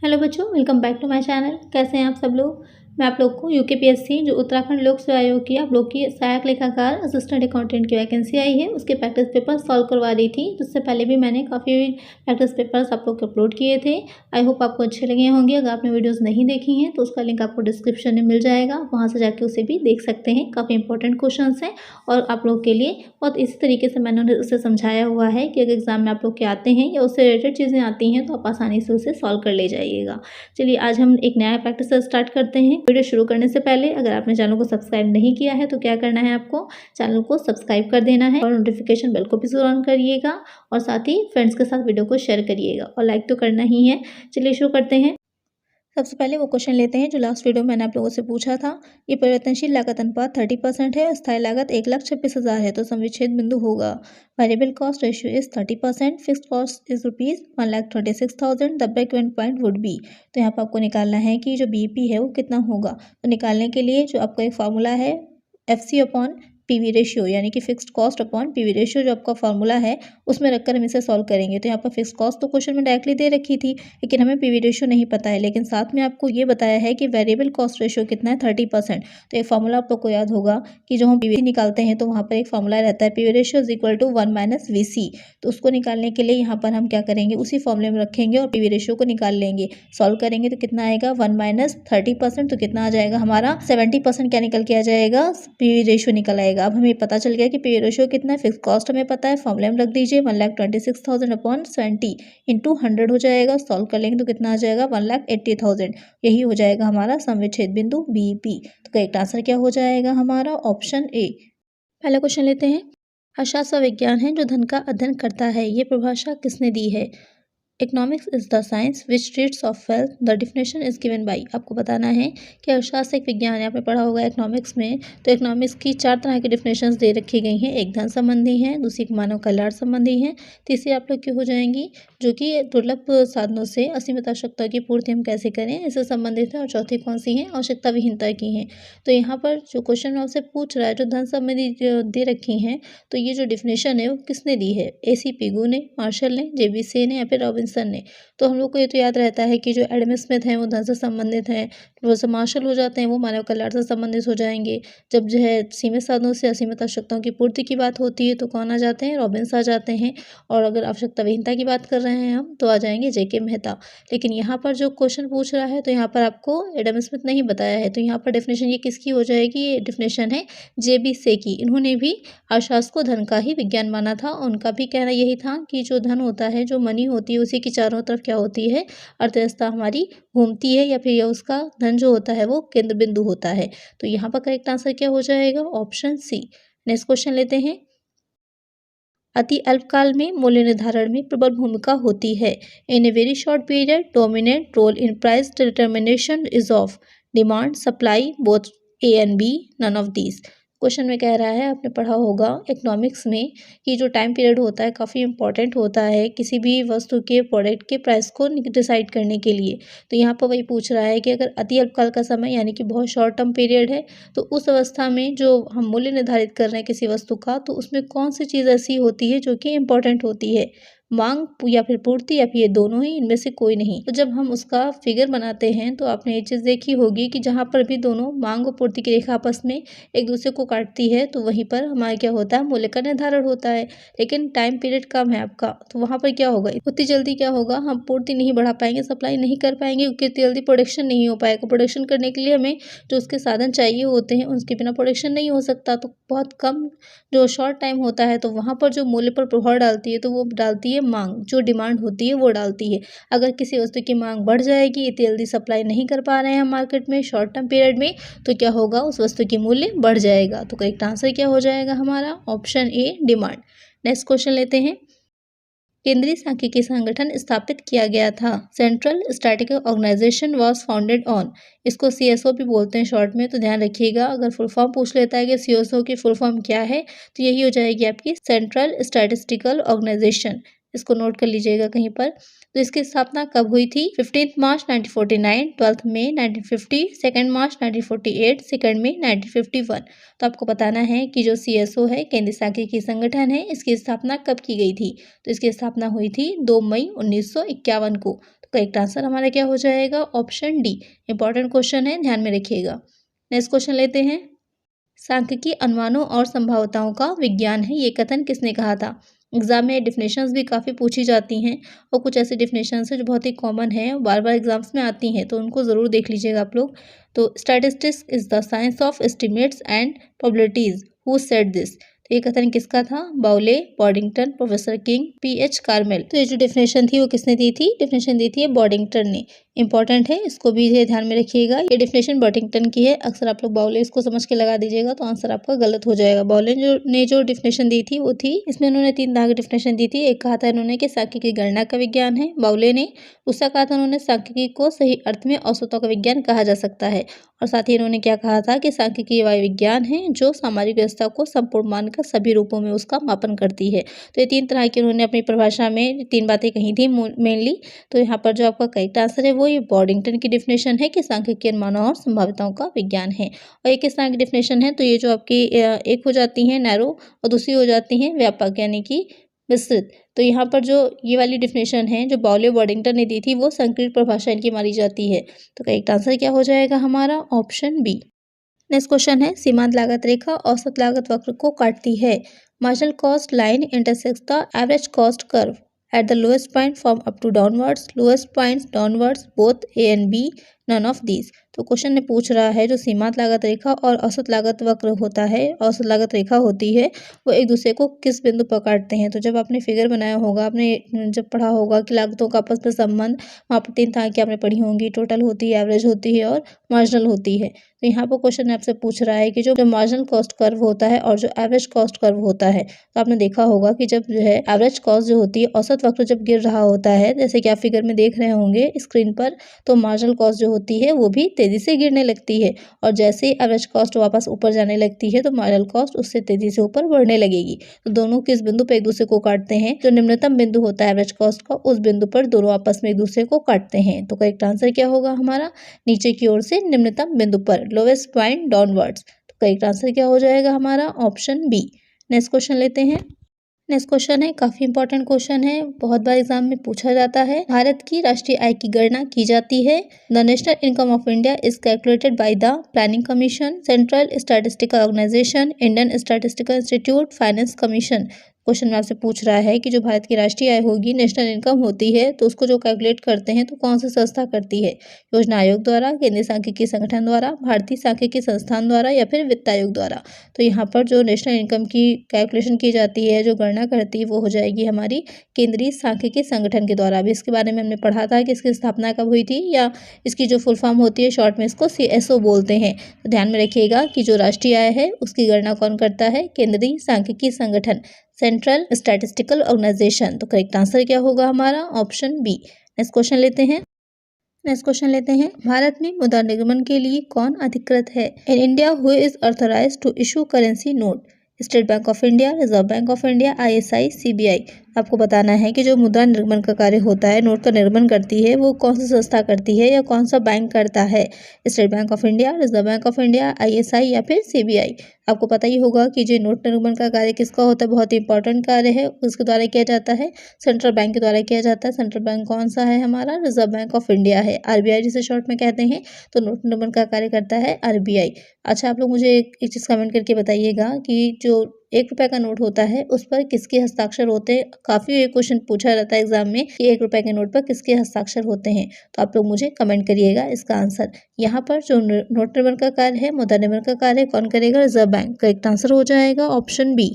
Hello बच्चों, welcome back to my channel. कैसे हैं आप सब लोग। मैं आप लोग को यूकेपीएससी जो उत्तराखंड लोक सेवा आयोग की आप लोग की सहायक लेखाकार असिस्टेंट अकाउंटेंट की वैकेंसी आई है उसके प्रैक्टिस पेपर सॉल्व करवा रही थी। जिससे पहले भी मैंने काफ़ी प्रैक्टिस पेपर्स आप लोग के अपलोड किए थे। आई होप आपको अच्छे लगे होंगे। अगर आपने वीडियोज़ नहीं देखी हैं तो उसका लिंक आपको डिस्क्रिप्शन में मिल जाएगा, वहाँ से जाके उसे भी देख सकते हैं। काफ़ी इंपॉर्टेंट क्वेश्चन हैं और आप लोग के लिए बहुत इसी तरीके से मैंने उसे समझाया हुआ है कि अगर एग्जाम में आप लोग के आते हैं या उससे रिलेटेड चीज़ें आती हैं तो आप आसानी से उसे सॉल्व कर ले जाइएगा। चलिए आज हम एक नया प्रैक्टिस स्टार्ट करते हैं। वीडियो शुरू करने से पहले अगर आपने चैनल को सब्सक्राइब नहीं किया है तो क्या करना है, आपको चैनल को सब्सक्राइब कर देना है और नोटिफिकेशन बेल को भी जरूर ऑन करिएगा और साथ ही फ्रेंड्स के साथ वीडियो को शेयर करिएगा और लाइक तो करना ही है। चलिए शुरू करते हैं। सबसे पहले वो क्वेश्चन लेते हैं जो लास्ट वीडियो मैंने आप लोगों से पूछा था। ये परिवर्तनशील लागत अनुपात 30% है, स्थायी लागत 1,26,000 है, तो समविच्छेद बिंदु होगा। Variable cost ratio is 30%, fixed cost is ₹1,26,000, the break even point would be. तो यहाँ पर आपको निकालना है कि जो बीईपी है वो कितना होगा। तो निकालने के लिए जो आपका एक फार्मूला है FC अपॉन पीवी रेशियो, यानी कि fixed cost upon PV ratio जो आपका फार्मूला है उसमें रखकर हम इसे सॉल्व करेंगे। तो यहाँ पर फिक्स्ड कॉस्ट तो क्वेश्चन में डायरेक्टली दे रखी थी, लेकिन हमें पीवी रेशियो नहीं पता है। लेकिन साथ में आपको ये बताया है कि वेरिएबल कॉस्ट रेशियो कितना है, 30%। तो एक फार्मूला आप लोग को याद होगा कि जो हम पीवी निकालते हैं तो वहाँ पर एक फार्मूला रहता है PV ratio is equal to 1 - VC। तो उसको निकालने के लिए यहाँ पर हम क्या करेंगे, उसी फॉर्मूले में रखेंगे और पीवी रेशियो को निकाल लेंगे। सॉल्व करेंगे तो कितना आएगा, 1 - 30%, तो कितना आ जाएगा हमारा 70% क्या निकल के आ जाएगा, पीवी रेशियो निकल आएगा। अब हमें पता चल गया कि पीवी रेशियो कितना है, फिक्स कॉस्ट हमें पता है, फॉर्मूले में रख दीजिए 1,26,000 अपॉन 70 इंटू 100 हो जाएगा। सॉल्व कर लेंगे तो कितना आ जाएगा, 1,80,000। यही हो जाएगा हमारा समविच्छेद बिंदु बीपी। तो करेक्ट आंसर क्या हो जाएगा हमारा, ऑप्शन ए। पहला क्वेश्चन लेते हैं। अर्थशास्त्र विज्ञान है जो धन का अध्ययन करता है, ये परिभाषा किसने दी है। Economics is the science which treats of wealth, the definition is given by. आपको बताना है कि अर्थशास्त्र एक विज्ञान है, आपने पढ़ा होगा इकोनॉमिक्स में। तो इकोनॉमिक्स की 4 तरह की डिफिनेशंस दे रखी गई हैं। एक धन संबंधी है, दूसरी मानव कल्याण संबंधी है, तीसरी आप लोग की हो जाएंगी जो कि दुर्लभ साधनों से असीमित आवश्यकता की पूर्ति हम कैसे करें इससे संबंधित है, और चौथी कौन सी है, आवश्यकता विहीनता की है। तो यहाँ पर जो क्वेश्चन आपसे पूछ रहा है जो धन संबंधी दे रखी हैं, तो ये जो डिफिनेशन है वो किसने दी है, AC पिगू ने, मार्शल ने, JB से ने या फिर रॉबिन्सन ने। तो हम लोग को ये तो याद रहता है कि जो एडम स्मिथ हैं वो धन से संबंधित हैं, प्रोफेसर मार्शल हो जाते हैं वो मानव कल्याण से संबंधित हो जाएंगे। जब जो है सीमित साधनों से असीमित आवश्यकताओं की पूर्ति की बात होती है तो कौन आ जाते हैं, रॉबिन्स आ जाते हैं। और अगर आवश्यकता विहीनता की बात कर रहे हैं हम तो आ जाएंगे JK मेहता। लेकिन यहाँ पर जो क्वेश्चन पूछ रहा है तो यहाँ पर आपको एडम स्मिथ नहीं बताया है, तो यहाँ पर डेफिनेशन ये किसकी हो जाएगी, ये डेफिनेशन है JB से की। इन्होंने भी अर्थशास्त्र को धन का ही विज्ञान माना था। उनका भी कहना यही था कि जो धन होता है, जो मनी होती है, उसी की चारों तरफ क्या होती है, अर्थव्यवस्था हमारी घूमती है, या फिर यह उसका धन जो होता है वो केंद्र बिंदु होता है। तो यहाँ पर करेक्ट आंसर क्या हो जाएगा, ऑप्शन सी। नेक्स्ट क्वेश्चन लेते हैं। अति अल्पकाल में मूल्य निर्धारण में प्रबल भूमिका होती है। In a very short period dominant role in price determination is of demand, supply, both A and B, none of these. Question में कह रहा है, आपने पढ़ा होगा इकोनॉमिक्स में कि जो टाइम पीरियड होता है काफ़ी इंपॉर्टेंट होता है किसी भी वस्तु के प्रोडक्ट के प्राइस को डिसाइड करने के लिए। तो यहाँ पर वही पूछ रहा है कि अगर अति अल्पकाल का समय यानी कि बहुत शॉर्ट टर्म पीरियड है तो उस अवस्था में जो हम मूल्य निर्धारित कर रहे हैं किसी वस्तु का, तो उसमें कौन सी चीज़ ऐसी होती है जो कि इम्पोर्टेंट होती है, मांग या फिर पूर्ति या फिर ये दोनों ही, इनमें से कोई नहीं। तो जब हम उसका फिगर बनाते हैं तो आपने ये चीज़ देखी होगी कि जहाँ पर भी दोनों मांग और पूर्ति की रेखा आपस में एक दूसरे को काटती है तो वहीं पर हमारा क्या होता है, मूल्य का निर्धारण होता है। लेकिन टाइम पीरियड कम है आपका तो वहाँ पर क्या होगा, उतनी जल्दी क्या होगा, हम पूर्ति नहीं बढ़ा पाएंगे, सप्लाई नहीं कर पाएंगे, क्योंकि इतनी जल्दी प्रोडक्शन नहीं हो पाएगा। प्रोडक्शन करने के लिए हमें जो उसके साधन चाहिए होते हैं उसके बिना प्रोडक्शन नहीं हो सकता। तो बहुत कम जो शॉर्ट टाइम होता है तो वहाँ पर जो मूल्य पर प्रभाव डालती है तो वो डालती है मांग, जो डिमांड होती है वो डालती है। अगर किसी वस्तु की मांग बढ़ जाएगी, इतनी जल्दी सप्लाई नहीं कर पा रहे हैं हम मार्केट में शॉर्ट टर्म पीरियड में, तो क्या होगा, उस वस्तु की मूल्य बढ़ जाएगा। तो करेक्ट आंसर क्या हो जाएगा हमारा, option A, demand. Next question लेते हैं। केंद्रीय सांख्यिकी संगठन स्थापित किया गया था। Central statistical organization was founded on. इसको CSO भी बोलते हैं शॉर्ट में, तो ध्यान रखिएगा। अगर फुल फॉर्म पूछ लेता है कि CSO की फुल फॉर्म क्या है तो यही हो जाएगी आपकी सेंट्रल स्टैटिस्टिकल ऑर्गेनाइजेशन। इसको नोट कर लीजिएगा कहीं पर। तो इसकी स्थापना कब हुई थी, 15 मार्च 1949, 12 मई 1950, 2 मार्च 1948, 2 मई 1951। तो आपको बताना है कि जो CSO है, केंद्रीय सांख्यिकी संगठन है, इसकी स्थापना कब की गई थी। तो इसकी स्थापना हुई थी 2 मई 1951 को। तो करेक्ट आंसर हमारा क्या हो जाएगा? Option D. इंपॉर्टेंट क्वेश्चन है, ध्यान में रखिएगा। नेक्स्ट क्वेश्चन लेते हैं। सांख्यिकी अनुमानों और संभाव्यताओं का विज्ञान है, ये कथन किसने कहा था? एग्जाम में डिफिनेशंस भी काफ़ी पूछी जाती हैं और कुछ ऐसी डिफिनेशंस है जो बहुत ही कॉमन है, बार बार एग्जाम्स में आती हैं, तो उनको ज़रूर देख लीजिएगा आप लोग। तो statistics is the science of estimates and probabilities, who said this? तो ये कथन किसका था? बाउले, बॉडिंगटन, प्रोफेसर किंग, पीएच कार्मेल। तो ये जो डिफिनेशन थी वो किसने दी थी? डिफिनेशन दी थी बॉडिंगटन ने। इंपॉर्टेंट है, इसको भी ये ध्यान में रखिएगा। ये डिफिनेशन बॉडिंगटन की है। अक्सर आप लोग बाउले इसको समझ के लगा दीजिएगा तो आंसर आपका गलत हो जाएगा। बाउले ने जो डिफिनेशन दी थी वो थी, इसमें उन्होंने 3 तरह की डिफिनेशन दी थी। एक कहा था इन्होंने कि सांख्यिकी गणना का विज्ञान है, बाउले ने। दूसरा कहा था उन्होंने सांख्यिकी को सही अर्थ में औसतों का विज्ञान कहा जा सकता है। और साथ ही इन्होंने क्या कहा था कि सांख्यिकी वह विज्ञान है जो सामाजिक व्यवस्था को संपूर्ण मानकर सभी रूपों में उसका मापन करती है। तो ये 3 तरह की उन्होंने अपनी परिभाषा में 3 बातें कही थी मेनली। तो यहाँ पर जो आपका करेक्ट आंसर है वो ये बॉडिंगटन की डिफिनेशन है कि सांख्यिकी अनुमानों और संभाव्यताओं का विज्ञान है। और ये किस तरह की डिफिनेशन है? तो ये जो आपकी एक हो जाती है नैरो और दूसरी हो जाती है व्यापक, यानी कि विस्तृत। तो यहाँ पर जो ये वाली डिफिनेशन है जो बाउले बॉडिंगटन ने दी थी वो संकीर्ण परिभाषा इनकी मानी जाती है। तो करेक्ट आंसर क्या हो जाएगा हमारा? Option B. नेक्स्ट क्वेश्चन है, सीमांत लागत रेखा औसत लागत वक्र को काटती है। Marginal cost line intersects the average cost curve at the lowest point from up to downwards, lowest points downwards both A and B, none of these. तो क्वेश्चन ने पूछ रहा है जो सीमांत लागत रेखा और औसत लागत वक्र होता है, औसत लागत रेखा होती है, वो एक दूसरे को किस बिंदु पर काटते हैं? तो जब आपने फिगर बनाया होगा, आपने जब पढ़ा होगा कि लागतों का आपस में संबंध, वहाँ पर 3 तरह की आपने पढ़ी होंगी, टोटल होती है, एवरेज होती है और मार्जिनल होती है। तो यहाँ पर क्वेश्चन आपसे पूछ रहा है कि जो मार्जिनल कॉस्ट कर्व होता है और जो एवरेज कॉस्ट कर्व होता है, तो आपने देखा होगा कि जब जो है एवरेज कॉस्ट जो होती है, औसत वक्र जब गिर रहा होता है, जैसे कि आप फिगर में देख रहे होंगे स्क्रीन पर, तो मार्जिनल कॉस्ट जो होती है वो भी तेजी से गिरने लगती है। और जैसे ही एवरेज कॉस्ट वापस ऊपर जाने लगती है तो मार्जिनल कॉस्ट उससे तेजी से ऊपर बढ़ने लगेगी। तो दोनों किस बिंदु पर एक दूसरे को काटते हैं? जो निम्नतम बिंदु होता है एवरेज कॉस्ट का, उस बिंदु पर दोनों आपस में एक दूसरे को काटते हैं। तो करेक्ट आंसर क्या होगा हमारा? नीचे की ओर से निम्नतम बिंदु पर, लोएस्ट पॉइंट डाउनवर्ड्स। तो करेक्ट आंसर क्या हो जाएगा हमारा? Option B. नेक्स्ट क्वेश्चन लेते हैं। नेक्स्ट क्वेश्चन है, काफी इंपॉर्टेंट क्वेश्चन है, बहुत बार एग्जाम में पूछा जाता है। भारत की राष्ट्रीय आय की गणना की जाती है। The national income of India is calculated by the planning commission, central statistical organization, Indian statistical institute, finance commission. Question में आपसे पूछ रहा है कि जो भारत की राष्ट्रीय आय होगी, नेशनल इनकम होती है, तो उसको जो कैलकुलेट करते हैं तो कौन सी संस्था करती है? योजना आयोग द्वारा, केंद्रीय सांख्यिकी संगठन द्वारा, भारतीय सांख्यिकी संस्थान द्वारा या फिर वित्त आयोग द्वारा। तो यहाँ पर जो नेशनल इनकम की कैलकुलेशन की जाती है, जो गणना करती है, वो हो जाएगी हमारी केंद्रीय सांख्यिकी संगठन के द्वारा। अभी इसके बारे में हमने पढ़ा था कि इसकी स्थापना कब हुई थी, या इसकी जो फुल फॉर्म होती है शॉर्ट में इसको CSO बोलते हैं। तो ध्यान में रखिएगा कि जो राष्ट्रीय आय है उसकी गणना कौन करता है? केंद्रीय सांख्यिकी संगठन, सेंट्रल स्टैटिस्टिकल ऑर्गेनाइजेशन। तो करेक्ट आंसर क्या होगा हमारा? Option B. नेक्स्ट क्वेश्चन लेते हैं। नेक्स्ट क्वेश्चन लेते हैं, भारत में मुद्रा निर्गमन के लिए कौन अधिकृत है? In India who is authorized to issue currency note? State Bank of India, Reserve Bank of India, ISI, CBI। आपको बताना है कि जो मुद्रा निर्गमन का कार्य होता है, नोट का निर्गमन करती है, वो कौन सी संस्था करती है या कौन सा बैंक करता है? State Bank of India, Reserve Bank of India, ISI या फिर CBI। आपको पता ही होगा कि जो नोट निर्गमन का कार्य किसका होता है, बहुत ही इंपॉर्टेंट कार्य है, उसके द्वारा किया जाता है, सेंट्रल बैंक के द्वारा किया जाता है। सेंट्रल बैंक कौन सा है हमारा? रिजर्व बैंक ऑफ इंडिया है, RBI जिसे शॉर्ट में कहते हैं। तो नोट निर्गमन का कार्य करता है RBI। अच्छा, आप लोग मुझे एक चीज़ कमेंट करके बताइएगा कि जो 1 रुपये का नोट होता है उस पर किसके हस्ताक्षर होते हैं? काफ़ी ये क्वेश्चन पूछा जाता है एग्जाम में कि 1 रुपये के नोट पर किसके हस्ताक्षर होते हैं, तो आप लोग मुझे कमेंट करिएगा इसका आंसर। यहाँ पर जो नोट निर्गमन का कार्य है, मुद्रा निर्गमन का कार्य कौन करेगा? Reserve bank. करेक्ट आंसर हो जाएगा ऑप्शन बी।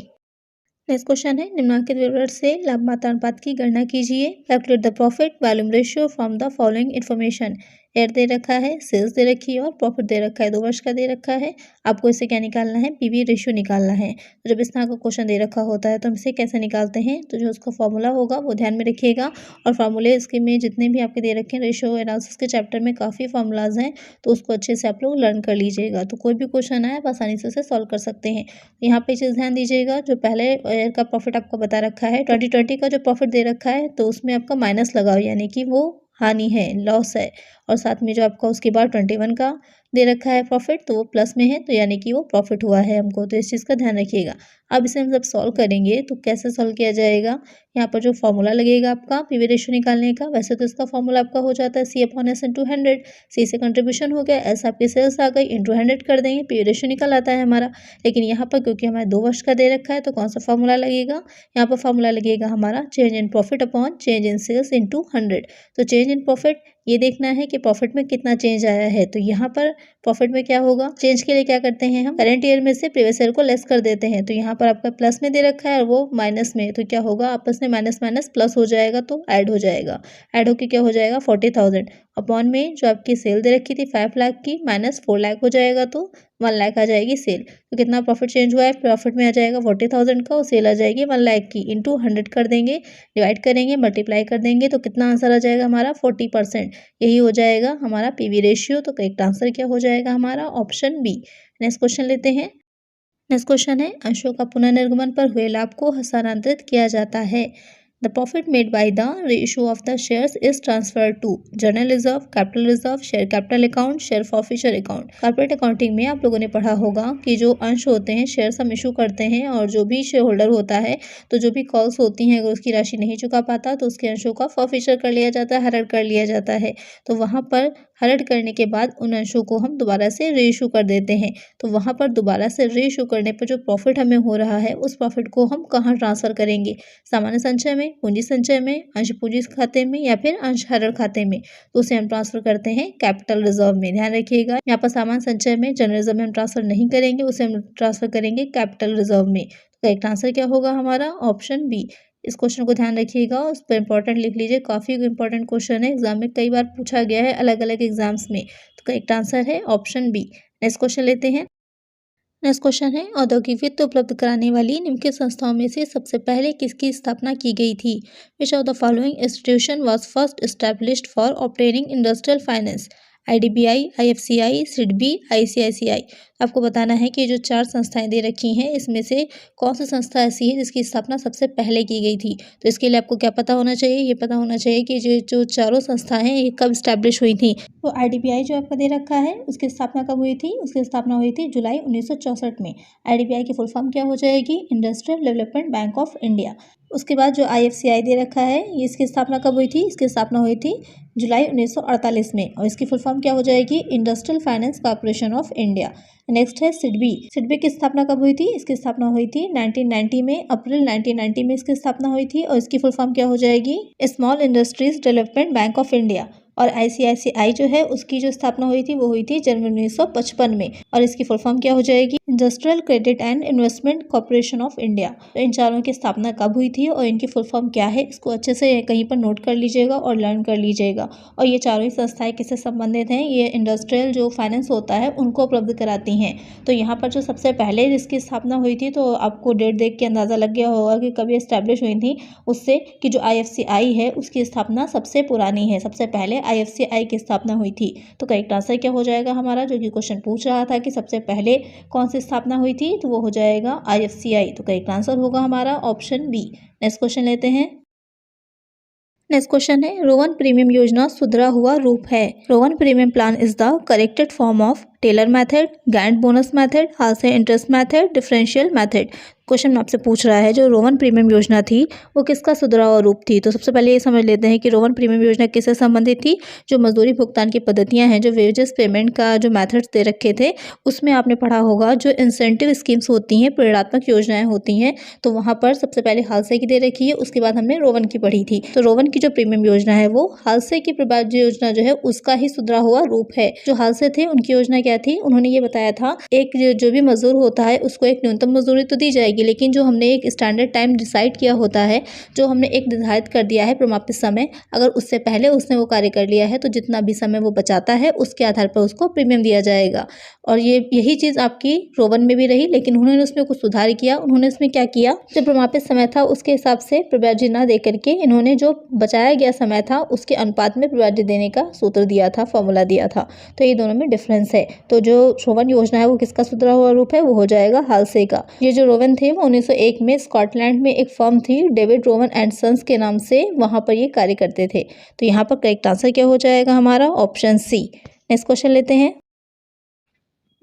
नेक्स्ट क्वेश्चन है, निम्नलिखित विवरण से लाभ मात्रा अनुपात की गणना कीजिए। Calculate the profit volume ratio from the following information. एड दे रखा है, सेल्स दे रखी है और प्रॉफिट दे रखा है, 2 वर्ष का दे रखा है। आपको इससे क्या निकालना है? PV रेशियो निकालना है। तो जब इस तरह का क्वेश्चन दे रखा होता है तो हम इसे कैसे निकालते हैं? तो जो उसका फॉर्मूला होगा वो ध्यान में रखिएगा। और फार्मूले इसके में जितने भी आपके दे रखे हैं, रेशियो एनालिसिस के चैप्टर में काफ़ी फार्मूलाज हैं, तो उसको अच्छे से आप लोग लर्न कर लीजिएगा। तो कोई भी क्वेश्चन आए आप आसानी से उसे सॉल्व कर सकते हैं। यहाँ पे चीज़ ध्यान दीजिएगा, जो पहले ईयर का प्रॉफिट आपको बता रखा है, 2020 का जो प्रॉफिट दे रखा है, तो उसमें आपका माइनस लगाओ, यानी कि वो हानि है, लॉस है। और साथ में जो आपका उसके बाद 21 का, दे रखा है प्रॉफिट तो वो प्लस में है, तो यानी कि वो प्रॉफिट हुआ है हमको, तो इस चीज़ का ध्यान रखिएगा। अब इसे हम जब सॉल्व करेंगे तो कैसे सॉल्व किया जाएगा, यहाँ पर जो फॉर्मूला लगेगा आपका पीवी रेशियो निकालने का, वैसे तो इसका फॉर्मूला आपका हो जाता है C/S इंटू 100। सी से कंट्रीब्यूशन हो गया, एस आपकी सेल्स आ गई, इंटू 100 कर देंगे, पीवी रेशियो निकल आता है हमारा। लेकिन यहाँ पर क्योंकि हमारे 2 वर्ष का दे रखा है तो कौन सा फॉर्मूला लगेगा, यहाँ पर फॉर्मूला लगेगा हमारा change in profit upon change in sales into 100। तो चेंज इन प्रॉफिट ये देखना है कि प्रॉफिट में कितना चेंज आया है, तो यहाँ पर प्रॉफिट में क्या होगा, चेंज के लिए क्या करते हैं हम करंट ईयर में से प्रीवियस ईयर को लेस कर देते हैं। तो यहाँ पर आपका प्लस में दे रखा है और वो माइनस में, तो क्या होगा आपस में माइनस माइनस प्लस हो जाएगा, तो ऐड हो जाएगा। ऐड होके क्या हो जाएगा 40,000 अपॉन में जो आपकी सेल दे रखी थी 5 लाख की माइनस 4 लाख हो जाएगा, तो 1 लाख आ जाएगी सेल। तो कितना प्रॉफिट चेंज हुआ है, प्रॉफिट में आ जाएगा 40,000 का और सेल आ जाएगी 1 लाख की, इंटू 100 कर देंगे, डिवाइड करेंगे, मल्टीप्लाई कर देंगे, तो कितना आंसर आ जाएगा हमारा 40%। यही हो जाएगा हमारा पीवी रेशियो। तो करेक्ट आंसर क्या हो जाएगा हमारा ऑप्शन बी। नेक्स्ट क्वेश्चन लेते हैं। नेक्स्ट क्वेश्चन है अंशों का पुनर्निर्गमन पर हुए लाभ को हस्तांतरित किया जाता है। The profit made by the ratio of the shares is transfer to general reserve, share capital account, share forfeiture account. Corporate accounting में आप लोगों ने पढ़ा होगा कि जो अंश होते हैं, शेयर्स हम इशू करते हैं और जो भी शेयर होल्डर होता है तो जो भी कॉल्स होती हैं अगर उसकी राशि नहीं चुका पाता तो उसके अंशों का फॉरफीचर कर लिया जाता है, हरण कर लिया जाता है। तो वहाँ पर हरण करने के बाद उन अंशों को हम दोबारा से रीइशू कर देते हैं। तो वहाँ पर दोबारा से रीइशू करने पर जो प्रॉफिट हमें हो रहा है उस प्रॉफिट को हम कहाँ ट्रांसफ़र करेंगे, सामान्य संचय में, पूंजी संचय में, अंश पूंजी खाते में या फिर अंश हरण खाते में। तो उसे हम ट्रांसफ़र करते हैं कैपिटल रिजर्व में। ध्यान रखिएगा यहाँ पर सामान्य संचय में, जनरल रिजर्व में हम ट्रांसफ़र नहीं करेंगे, उसे हम ट्रांसफ़र करेंगे कैपिटल रिजर्व में। तो करेक्ट आंसर क्या होगा हमारा ऑप्शन बी। इस क्वेश्चन को ध्यान रखिएगा, उस पर इंपॉर्टेंट लिख लीजिए, काफ़ी इंपॉर्टेंट क्वेश्चन है, एग्जाम में कई बार पूछा गया है अलग अलग एग्जाम्स में। तो करेक्ट आंसर है ऑप्शन बी। नेक्स्ट क्वेश्चन लेते हैं। नेक्स्ट क्वेश्चन है औद्योगिक वित्त उपलब्ध कराने वाली निम्नलिखित संस्थाओं में से सबसे पहले किसकी स्थापना की गई थी। Which of the following institution was first established for obtaining industrial finance. IDBI, IFCI, SIDBI, ICICI। आपको बताना है कि जो 4 संस्थाएं दे रखी हैं इसमें से कौन सी संस्था ऐसी है जिसकी स्थापना सबसे पहले की गई थी। तो इसके लिए आपको क्या पता होना चाहिए, ये पता होना चाहिए कि जो चारों संस्थाएं हैं ये कब स्टैब्लिश हुई थी। तो IDBI जो आपको दे रखा है उसकी स्थापना कब हुई थी, उसकी स्थापना हुई थी जुलाई 1964 में। IDBI की फुल फॉर्म क्या हो जाएगी, industrial development bank of India. उसके बाद जो IFCI दे रखा है ये इसकी स्थापना कब हुई थी, इसकी स्थापना हुई थी जुलाई 1948 में और इसकी फुल फॉर्म क्या हो जाएगी, industrial finance corporation of India. Next है सिडबी। सिडबी की स्थापना कब हुई थी, इसकी स्थापना हुई थी 1990 में, अप्रैल 1990 में इसकी स्थापना हुई थी और इसकी फुल फॉर्म क्या हो जाएगी, small industries development bank of India. और ICICI जो है उसकी जो स्थापना हुई थी वो हुई थी जनवरी 1955 में और इसकी फुल फॉर्म क्या हो जाएगी, industrial credit and investment corporation of India. तो इन चारों की स्थापना कब हुई थी और इनकी फुल फॉर्म क्या है, इसको अच्छे से कहीं पर नोट कर लीजिएगा और लर्न कर लीजिएगा। और ये चारों ही संस्थाएं किससे संबंधित हैं, ये इंडस्ट्रियल जो फाइनेंस होता है उनको उपलब्ध कराती हैं। तो यहाँ पर जो सबसे पहले जिसकी स्थापना हुई थी तो आपको डेट देख के अंदाज़ा लग गया होगा कि कभी एस्टैब्लिश हुई थी, उससे कि जो IFCI है उसकी स्थापना सबसे पुरानी है, सबसे पहले IFCI की स्थापना हुई थी। तो करेक्ट आंसर क्या हो जाएगा हमारा, जो कि क्वेश्चन पूछ रहा था कि सबसे पहले कौन सी स्थापना हुई थी, तो वो हो जाएगा IFCI। तो करेक्ट आंसर होगा हमारा ऑप्शन बी। नेक्स्ट क्वेश्चन लेते हैं। नेक्स्ट क्वेश्चन है रोवन प्रीमियम योजना सुधरा हुआ रूप है। Rowan premium plan is the corrected form of Taylor method, Gantt bonus method, Halsey interest method, differential method. Question आपसे पूछ रहा है जो रोवन प्रीमियम योजना थी वो किसका सुधरा हुआ रूप थी। तो सबसे पहले ये समझ लेते हैं कि रोवन प्रीमियम योजना किससे संबंधित थी। जो मजदूरी भुगतान की पद्धतियां हैं, जो वेजेस पेमेंट का जो मेथड्स दे रखे थे उसमें आपने पढ़ा होगा जो इंसेंटिव स्कीम्स होती हैं, प्रेरणात्मक योजनाएं होती हैं, तो वहाँ पर सबसे पहले हालसे की दे रखी है, उसके बाद हमने रोवन की पढ़ी थी। तो रोवन की जो प्रीमियम योजना है वो हालसे की योजना जो है उसका ही सुधरा हुआ रूप है। जो हालसे थे उनकी योजना क्या थी, उन्होंने ये बताया था एक जो भी मजदूर होता है उसको एक न्यूनतम मजदूरी तो दी जाएगी, लेकिन जो हमने एक स्टैंडर्ड टाइम डिसाइड किया होता है, जो हमने एक निर्धारित कर दिया है प्रमापित समय, अगर उससे पहले उसने वो कार्य कर लिया है तो जितना भी समय वो बचाता है उसके आधार पर उसको प्रीमियम दिया जाएगा। और यही चीज़ आपकी रोवन में भी रही, लेकिन उन्होंने उसमें कुछ सुधार किया। उन्होंने इसमें क्या किया, जो प्रमापित समय था उसके हिसाब से प्रब्याजी ना दे करके इन्होंने जो बचाया गया समय था उसके अनुपात में प्रब्याजी देने का सूत्र दिया था, फॉर्मूला दिया था। तो ये दोनों में डिफरेंस है। तो जो रोवन योजना है वो किसका सुधरा हुआ रूप है, वो हो जाएगा हालसे का। ये जो रोवन थे वो 1901 में स्कॉटलैंड में एक फर्म थी डेविड रोवन एंड सन्स के नाम से, वहां पर ये कार्य करते थे। तो यहाँ पर करेक्ट आंसर क्या हो जाएगा हमारा ऑप्शन सी। नेक्स्ट क्वेश्चन लेते हैं।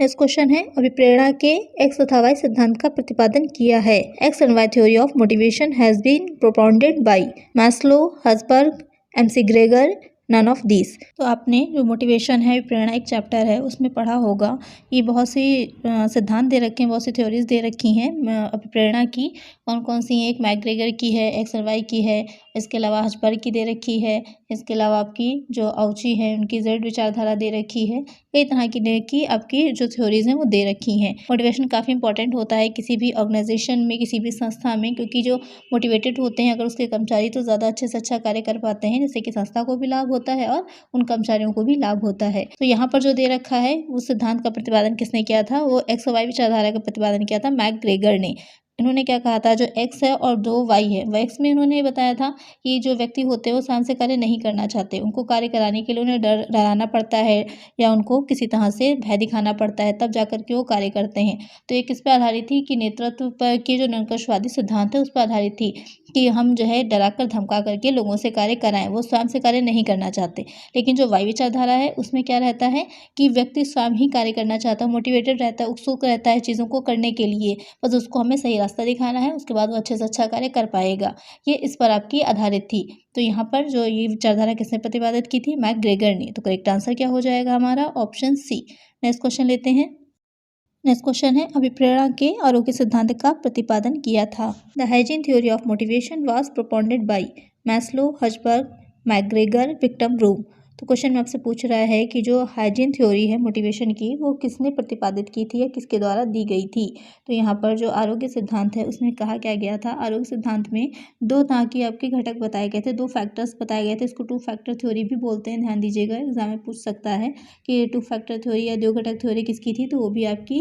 नेक्स्ट क्वेश्चन है, अभिप्रेरणा के एक्स तथा वाई सिद्धांत का प्रतिपादन किया है। X and Y theory of motivation has been propounded by Maslow, Herzberg, McGregor, none of these. तो आपने जो मोटिवेशन है, प्रेरणा एक चैप्टर है, उसमें पढ़ा होगा। ये बहुत सी सिद्धांत दे रखे हैं, बहुत सी थ्योरीज दे रखी हैं प्रेरणा की। कौन कौन सी हैं? एक मैकग्रेगर की है, एक्स और वाई की है, इसके अलावा हर्ट्जबर्ग की दे रखी है, इसके अलावा आपकी जो आउची है उनकी जेड विचारधारा दे रखी है। कई तरह की आपकी जो थ्योरीज हैं वो दे रखी हैं। मोटिवेशन काफ़ी इंपॉर्टेंट होता है किसी भी ऑर्गेनाइजेशन में, किसी भी संस्था में, क्योंकि जो मोटिवेटेड होते हैं अगर उसके कर्मचारी तो ज़्यादा अच्छे से अच्छा कार्य कर पाते हैं, जिससे कि संस्था को भी लाभ होता है और उन कर्मचारियों को भी लाभ होता है। तो यहाँ पर जो दे रखा है उस सिद्धांत का प्रतिपादन किसने किया था? वो एक्स और वाई विचारधारा का प्रतिपादन किया था मैकग्रेगर ने। इन्होंने क्या कहा था, जो एक्स है और जो वाई है, वो एक्स में इन्होंने बताया था कि जो व्यक्ति होते हैं वो स्वयं से कार्य नहीं करना चाहते, उनको कार्य कराने के लिए उन्हें डराना पड़ता है या उनको किसी तरह से भय दिखाना पड़ता है, तब जाकर के वो कार्य करते हैं। तो ये किस पे आधारित थी कि नेतृत्व पर के जो निरंकुशवादी सिद्धांत है उस पर आधारित थी कि हम जो है डरा कर धमका करके लोगों से कार्य कराएं, वो स्वयं से कार्य नहीं करना चाहते। लेकिन जो वाई विचारधारा है उसमें क्या रहता है कि व्यक्ति स्वयं ही कार्य करना चाहता है, मोटिवेटेड रहता है, उत्सुक रहता है चीज़ों को करने के लिए, बस उसको हमें सही रास्ता दिखाना है, उसके बाद वो अच्छे से अच्छा कार्य कर पाएगा। ये इस पर आपकी आधारित थी। तो यहाँ पर जो ये विचारधारा किसने प्रतिपादित की थी? मैकग्रेगर ने। तो करेक्ट आंसर क्या हो जाएगा हमारा? Option C. नेक्स्ट क्वेश्चन लेते हैं। नेक्स्ट क्वेश्चन है, अभिप्रेरणा के आरोग्य सिद्धांत का प्रतिपादन किया था। The hygiene theory of motivation was propounded by Maslow, Herzberg, McGregor, Victor Vroom. तो क्वेश्चन में आपसे पूछ रहा है कि जो हाइजीन थ्योरी है मोटिवेशन की, वो किसने प्रतिपादित की थी या किसके द्वारा दी गई थी? तो यहाँ पर जो आरोग्य सिद्धांत है उसमें कहा क्या गया था? आरोग्य सिद्धांत में दो तरह के आपके घटक बताए गए थे, दो फैक्टर्स बताए गए थे। इसको टू फैक्टर थ्योरी भी बोलते हैं, ध्यान दीजिएगा, एग्जाम में पूछ सकता है कि टू फैक्टर थ्योरी या दो घटक थ्योरी किसकी थी, तो वो भी आपकी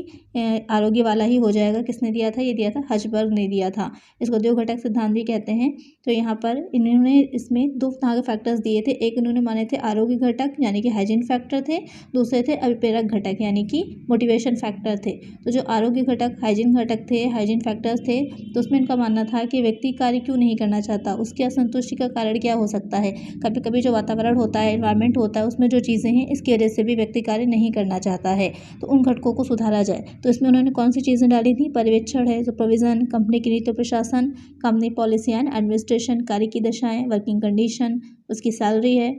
आरोग्य वाला ही हो जाएगा। किसने दिया था? ये दिया था हर्ट्जबर्ग ने दिया था। इसको दो घटक सिद्धांत भी कहते हैं। तो यहाँ पर इन्होंने इसमें दो तरह के फैक्टर्स दिए थे। एक इन्होंने माने थे आरोग्य घटक यानी कि हाइजीन फैक्टर थे, दूसरे थे अभिप्रेरक घटक यानी कि मोटिवेशन फैक्टर थे। तो जो आरोग्य घटक हाइजीन घटक थे, हाइजीन फैक्टर्स थे, तो उसमें इनका मानना था कि व्यक्ति कार्य क्यों नहीं करना चाहता, उसकी असंतुष्टि का कारण क्या हो सकता है। कभी कभी जो वातावरण होता है, एनवायरमेंट होता है, उसमें जो चीज़ें हैं इसकी वजह से भी व्यक्ति कार्य नहीं करना चाहता है, तो उन घटकों को सुधारा जाए। तो इसमें उन्होंने कौन सी चीज़ें डाली थी? पर्यवेक्षण है, सुपरविजन, कंपनी की नीति प्रशासन, कंपनी पॉलिसी एंड एडमिनिस्ट्रेशन, कार्य की दशाएं, वर्किंग कंडीशन, उसकी सैलरी है,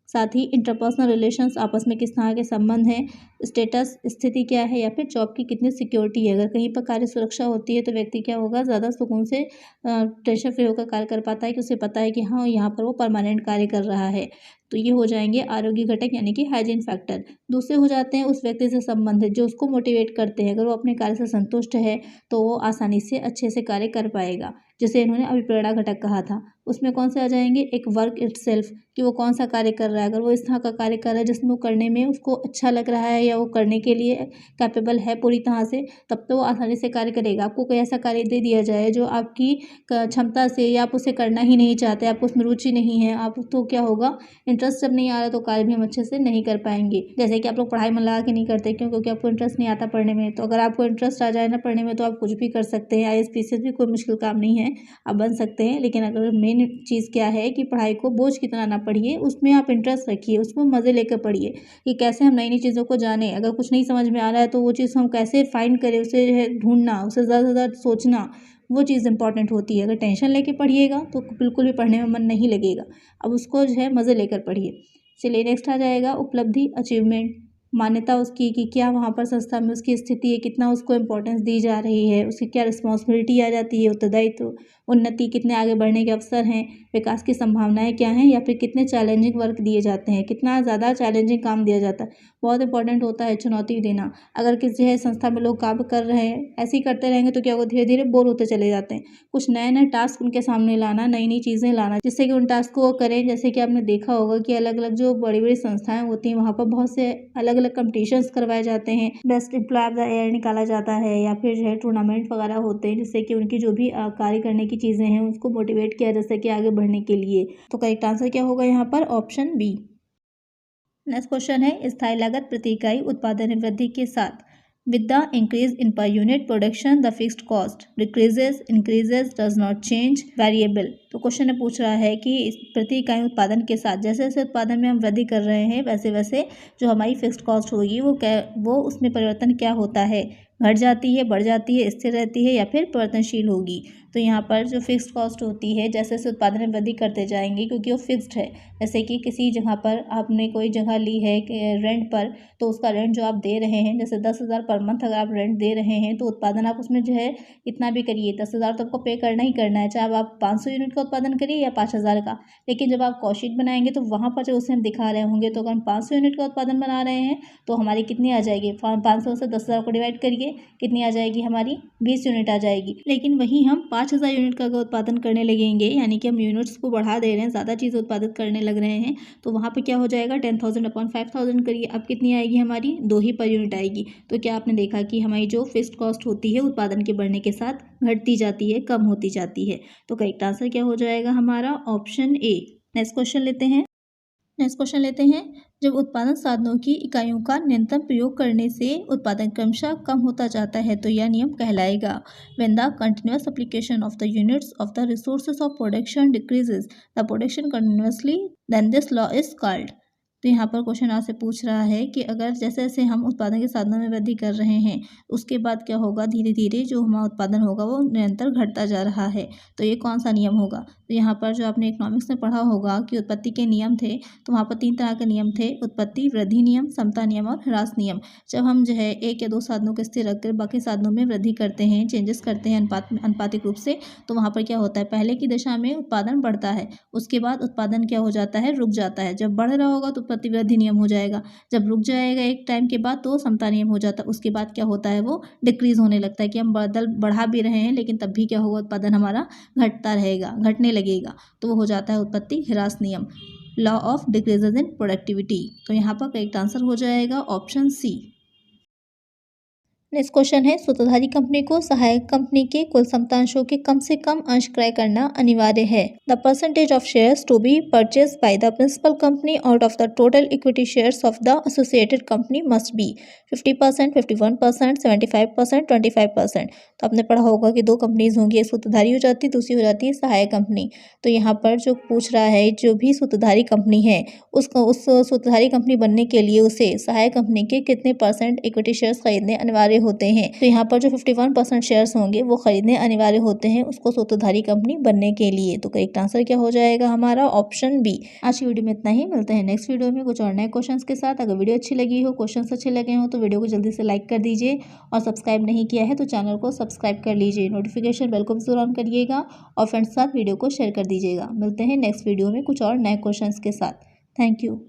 साथ ही इंटरपर्सनल रिलेशंस, आपस में किस तरह के संबंध हैं, स्टेटस स्थिति क्या है, या फिर जॉब की कितनी सिक्योरिटी है। अगर कहीं पर कार्य सुरक्षा होती है तो व्यक्ति क्या होगा, ज़्यादा सुकून से टेंशन फ्री होकर कार्य कर पाता है कि उसे पता है कि हाँ यहाँ पर वो परमानेंट कार्य कर रहा है। तो ये हो जाएंगे आरोग्य घटक यानी कि हाइजीन फैक्टर। दूसरे हो जाते हैं उस व्यक्ति से संबंधित जो उसको मोटिवेट करते हैं। अगर वो अपने कार्य से संतुष्ट है तो वो आसानी से अच्छे से कार्य कर पाएगा, जिसे इन्होंने अभिप्रेरणा घटक कहा था। उसमें कौन से आ जाएंगे? एक वर्क इटसेल्फ, कि वो कौन सा कार्य कर रहा है। अगर वो इस तरह का कार्य कर रहा है जिसमें वो करने में उसको अच्छा लग रहा है या वो करने के लिए कैपेबल है पूरी तरह से, तब तो वो आसानी से कार्य करेगा। आपको कोई ऐसा कार्य दे दिया जाए जो आपकी क्षमता से या आप उसे करना ही नहीं चाहते, आपको उसमें रुचि नहीं है, आप तो क्या होगा, इंटरेस्ट जब नहीं आ रहा तो कार्य भी हम अच्छे से नहीं कर पाएंगे। जैसे कि आप लोग पढ़ाई में लगा के नहीं करते, क्यों? क्योंकि आपको इंटरेस्ट नहीं आता पढ़ने में। तो अगर आपको इंटरेस्ट आ जाए ना पढ़ने में तो आप कुछ भी कर सकते हैं। IAS PCS भी कोई मुश्किल काम नहीं है, आप बन सकते हैं। लेकिन अगर मेन चीज़ क्या है कि पढ़ाई को बोझ की तरह ना पढ़िए, उसमें आप इंटरेस्ट रखिए, उसको मज़े लेकर पढ़िए कि कैसे हम नई नई चीज़ों को जानें। अगर कुछ नहीं समझ में आ रहा है तो वो चीज़ हम कैसे फाइंड करें, उसे जो है ढूंढना, उसे ज़्यादा से ज़्यादा सोचना, वो चीज़ इंपॉर्टेंट होती है। अगर टेंशन लेके पढ़िएगा तो बिल्कुल भी पढ़ने में मन नहीं लगेगा। अब उसको जो है मज़े लेकर पढ़िए। चलिए नेक्स्ट आ जाएगा उपलब्धि, अचीवमेंट, मान्यता उसकी कि क्या वहाँ पर संस्था में उसकी स्थिति है, कितना उसको इम्पोर्टेंस दी जा रही है, उसकी क्या रिस्पॉन्सिबिलिटी आ जाती है, उत्तरदायित्व, उन्नति, कितने आगे बढ़ने के अवसर हैं, विकास की संभावनाएं क्या हैं, या फिर कितने चैलेंजिंग वर्क दिए जाते हैं, कितना ज़्यादा चैलेंजिंग काम दिया जाता है। बहुत इंपॉर्टेंट होता है चुनौती देना। अगर किसी है संस्था में लोग काम कर रहे हैं, ऐसे ही करते रहेंगे तो क्या होगा, धीरे धीरे बोर होते चले जाते हैं। कुछ नए नए टास्क उनके सामने लाना, नई नई चीज़ें लाना, जिससे कि उन टास्क को वो करें। जैसे कि आपने देखा होगा कि अलग अलग जो बड़ी बड़ी संस्थाएं होती हैं वहाँ पर बहुत से अलग अलग कंपटीशंस करवाए जाते हैं, best employee of the year निकाला जाता है, या फिर जो है टूर्नामेंट वगैरह होते हैं, जिससे कि उनकी जो भी कार्य करने की चीज़ें हैं उसको मोटिवेट किया जा सके आगे बढ़ने के लिए। तो करेक्ट आंसर क्या होगा यहाँ पर? Option B. नेक्स्ट क्वेश्चन है, स्थायी लागत प्रति इकाई उत्पादन में वृद्धि के साथ With the increase in per unit production, the fixed cost decreases, increases, does not change, variable। तो क्वेश्चन में पूछ रहा है कि प्रति इकाई उत्पादन के साथ जैसे जैसे उत्पादन में हम वृद्धि कर रहे हैं वैसे वैसे जो हमारी फिक्स्ड कॉस्ट होगी वो उसमें परिवर्तन क्या होता है, घट जाती है, बढ़ जाती है, स्थिर रहती है या फिर परिवर्तनशील होगी। तो यहाँ पर जो फिक्स्ड कॉस्ट होती है जैसे जैसे उत्पादन में वृद्धि करते जाएंगे क्योंकि वो फिक्स्ड है। जैसे कि किसी जगह पर आपने कोई जगह ली है रेंट पर, तो उसका रेंट जो आप दे रहे हैं जैसे 10,000 पर मंथ अगर आप रेंट दे रहे हैं तो उत्पादन आप उसमें जो है इतना भी करिए 10,000 तो आपको पे करना ही करना है, चाहे आप 500 यूनिट का उत्पादन करिए या 5,000 का। लेकिन जब आप कॉस्ट बनाएंगे तो वहाँ पर जो उसे हम दिखा रहे होंगे तो अगर हम 500 यूनिट का उत्पादन बना रहे हैं तो हमारी कितनी आ जाएगी, 500 से 10,000 को डिवाइड करिए, कितनी आ जाएगी हमारी 20 यूनिट आ जाएगी। लेकिन वहीं हम 5,000 यूनिट का उत्पादन करने लगेंगे यानी कि हम यूनिट्स को बढ़ा दे रहे हैं, ज़्यादा चीज़ उत्पादित करने लग रहे हैं, तो वहाँ पे क्या हो जाएगा 10,000 अपॉन 5,000 करिए, अब कितनी आएगी हमारी 2 ही पर यूनिट आएगी। तो क्या आपने देखा कि हमारी जो फिक्स्ड कॉस्ट होती है उत्पादन के बढ़ने के साथ घटती जाती है, कम होती जाती है। तो करेक्ट आंसर क्या हो जाएगा हमारा ऑप्शन ए। नेक्स्ट क्वेश्चन लेते हैं जब उत्पादन साधनों की इकाइयों का न्यूनतम प्रयोग करने से उत्पादन क्रमशः कम होता जाता है तो यह नियम कहलाएगा। When the continuous application of the units of the resources of production decreases the production continuously, then this law is called। तो यहाँ पर क्वेश्चन आपसे पूछ रहा है कि अगर जैसे जैसे हम उत्पादन के साधनों में वृद्धि कर रहे हैं उसके बाद क्या होगा, धीरे धीरे जो हमारा उत्पादन होगा वो निरंतर घटता जा रहा है, तो ये कौन सा नियम होगा। तो यहाँ पर जो आपने इकोनॉमिक्स में पढ़ा होगा कि उत्पत्ति के नियम थे, तो वहाँ पर 3 तरह के नियम थे, उत्पत्ति वृद्धि नियम, समता नियम और ह्रास नियम। जब हम जो है 1 या 2 साधनों को स्थिर रखकर बाकी साधनों में वृद्धि करते हैं, चेंजेस करते हैं अनुपातिक रूप से, तो वहाँ पर क्या होता है, पहले की दशा में उत्पादन बढ़ता है, उसके बाद उत्पादन क्या हो जाता है, रुक जाता है। जब बढ़ रहा होगा तो उत्पत्ति वृद्धि नियम हो जाएगा, जब रुक जाएगा एक टाइम के बाद तो समता नियम हो जाता है, उसके बाद क्या होता है वो डिक्रीज होने लगता है कि हम बढ़ा भी रहे हैं लेकिन तब भी क्या होगा, उत्पादन हमारा घटता रहेगा, घटने लगेगा, तो वो हो जाता है उत्पत्ति ह्रास नियम, law of decreases in productivity. तो यहाँ पर करेक्ट आंसर हो जाएगा ऑप्शन सी। नेक्स्ट क्वेश्चन है सूत्रधारी कंपनी को सहायक कंपनी के कुल समतांशों के कम से कम अंश क्रय करना अनिवार्य है। The percentage of shares to be purchase by the principal company out of the total equity shares of the associated company must be 50%, 51%, 75%, 25%। तो आपने पढ़ा होगा कि 2 कंपनीज होंगी, एक सूत्रधारी हो जाती है, दूसरी हो जाती है सहायक कंपनी। तो यहाँ पर जो पूछ रहा है जो भी सूत्रधारी कंपनी है उस सूत्रधारी कंपनी बनने के लिए उसे सहायक कंपनी के कितने % इक्विटी शेयर्स खरीदने अनिवार्य होते हैं। तो यहाँ पर जो 51% शेयर्स होंगे वो खरीदने अनिवार्य होते हैं उसको सूत्रधारी कंपनी बनने के लिए। तो करेक्ट आंसर क्या हो जाएगा हमारा ऑप्शन बी। आज की वीडियो में इतना ही, मिलते हैं नेक्स्ट वीडियो में कुछ और नए क्वेश्चंस के साथ। अगर वीडियो अच्छी लगी हो, क्वेश्चंस अच्छे लगे हो तो वीडियो को जल्दी से लाइक कर दीजिए और सब्सक्राइब नहीं किया है तो चैनल को सब्सक्राइब कर लीजिए, नोटिफिकेशन बेल को भी जरूर ऑन करिएगा और फ्रेंड्स के साथ वीडियो को शेयर कर दीजिएगा। मिलते हैं नेक्स्ट वीडियो में कुछ और नए क्वेश्चंस के साथ। Thank you.